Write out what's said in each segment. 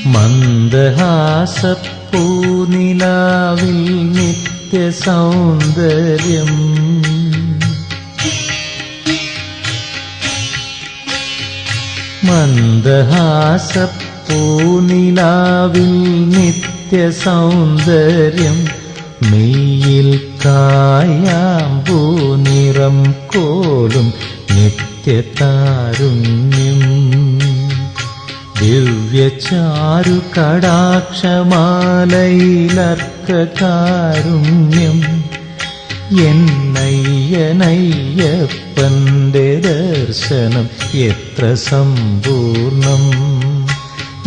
മന്ദഹാസപ്പൂനിലാവിൽ നിത്യസൗന്ദര്യം മന്ദഹാസപ്പൂനിലാവിൽ നിത്യസൗന്ദര്യം മെയ്യിൽ കായാമ്പൂ നിറം കോലും നിത്യതാരുണ്യം ദിവ്യചാരു കടാക്ഷമാലയിലർക്കകാരുണ്യം എന്നയ്യനയ്യപ്പന്റെ ദർശനം എത്ര സമ്പൂർണം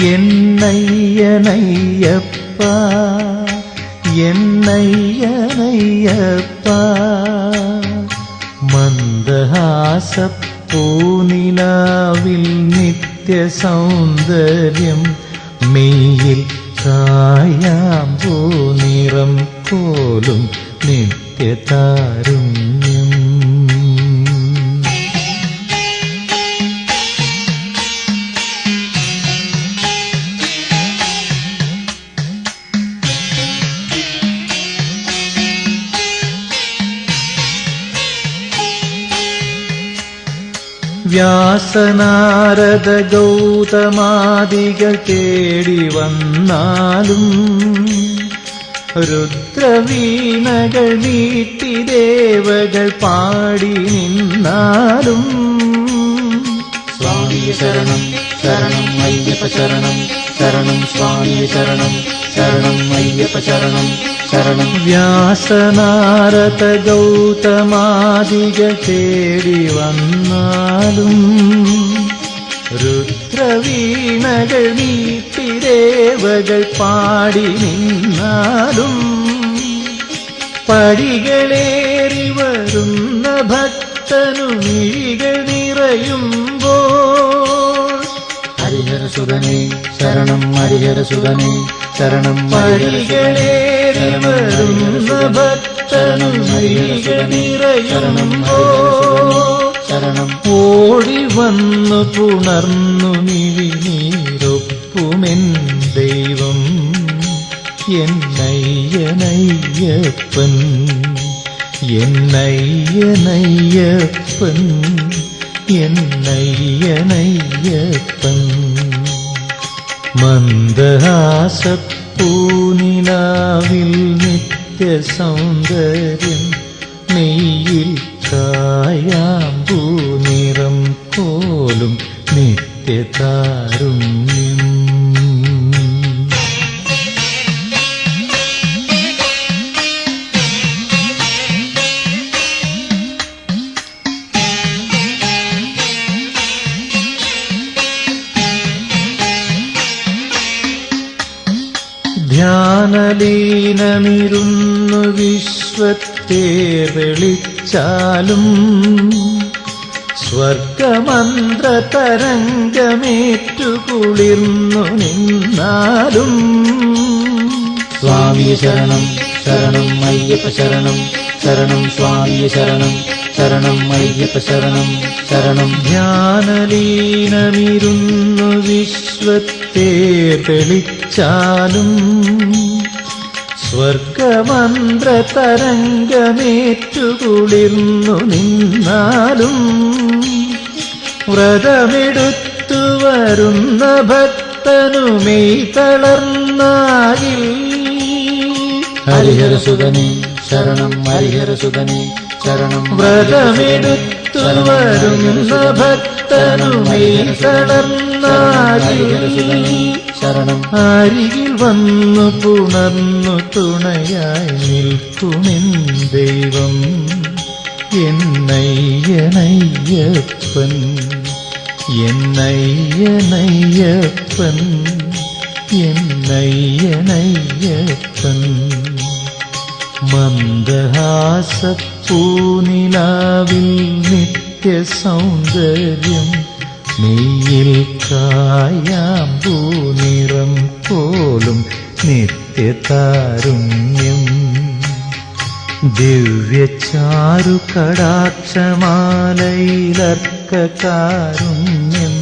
എന്നയ്യനയ്യപ്പ എന്നയ്യനയ്യപ്പ മന്ദഹാസപ്പൂനിലാവിൽ നിത്യസൗന്ദര്യം മെയ്യിൽ കായാമ്പൂ നിറം കോലും നിത്യതാരുണ്യം വ്യാസനാരദ ഗൗതമാദികൾ തേടി വന്നാലും രുദ്രവീണകൾ നീട്ടി ദേവകൾ പാടി നിന്നാലും സ്വാമിയെ ശരണം ശരണം അയ്യപ്പ ശരണം ശരണം സ്വാമിയെ ശരണം ശരണം അയ്യപ്പ ശരണം ശരണം. വ്യാസനാരദ ഗൗതമാദികൾ തേടി വന്നാലും രുദ്രവീണകൾ നീട്ടി ദേവകൾ പാടി നിന്നാലും പടികളേറി വരുന്ന ഭക്തനു മിഴികൾ നിറയുമ്പോൾ ഹരിഹരസുതനേ ശരണം ഹരിഹരസുതനേ ശരണം പടികളേറി വരുന്ന ഭക്തനു മിഴികൾ നിറയുമ്പോൾ ശരണം ഓടി വന്നു പുണർന്നു മിഴിനീരൊപ്പുമെൻ ദൈവം എന്നയ്യനയ്യപ്പൻ എന്നയ്യനയ്യപ്പൻ എന്നയ്യനയ്യപ്പൻ. മന്ദഹാസപ്പൂനിലാവിൽ നിത്യസൗന്ദര്യം നെയ്യിൽ കായാമ്പൂ നിറം പോലും നിത്യതാരുണ്യം. ധ്യാനലീനമിരുന്നു വിശ്വത്തെ വിളിച്ചാലും സ്വർഗമന്ത്ര തരംഗമേറ്റു കുളിർന്നു നിന്നാലും സ്വാമിയെ ശരണം ശരണം അയ്യപ്പ ശരണം ശരണം സ്വാമിയെ ശരണം ശരണം അയ്യപ്പ ശരണം ശരണം. ധ്യാനലീനമിരുന്നു വിശ്വത്തെ തെളിച്ചാലും സ്വർഗമന്ത്ര തരംഗമേറ്റു കുളിർന്നു നിന്നാലും വ്രതമെടുത്തു വരുന്ന ഭക്തനു മെയ് തളർന്നാകിൽ ഹരിഹരസുതനേ ശരണം ഹരിഹരസുതനേ ശരണം. വ്രതമെടുത്തു വരുന്ന ഭക്തനു മെയ് തളർന്നാകിൽ ശരണം അരികിൽ വന്നു പുണർന്നു തുണയായി നിൽക്കുമെൻ ദൈവം എന്നയ്യനയ്യപ്പൻ എന്നയ്യനയ്യപ്പൻ എന്നയ്യനയ്യപ്പൻ. മന്ദഹാസപ്പൂനിലാവിൽ നിത്യസൗന്ദര്യം നെയ്യിൽ കായാമ്പൂ നിറം പോലും നിത്യതാരുണ്യം. ദിവ്യചാരു കടാക്ഷമാലയിലർക്കകാരുണ്യം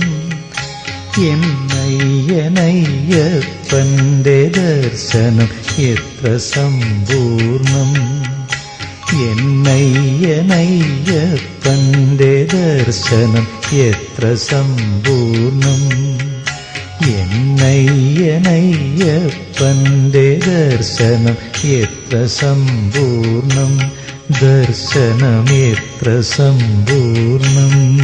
എന്നയ്യനയ്യപ്പന്റെ ദർശനം എത്ര സമ്പൂർണം. എന്നയ്യനയ്യപ്പന്റെ ദർശനം എത്ര സമ്പൂർണം. എന്നയ്യനയ്യപ്പന്റെ ദർശനം എത്ര സമ്പൂർണം. ദർശനം എത്ര സമ്പൂർണം.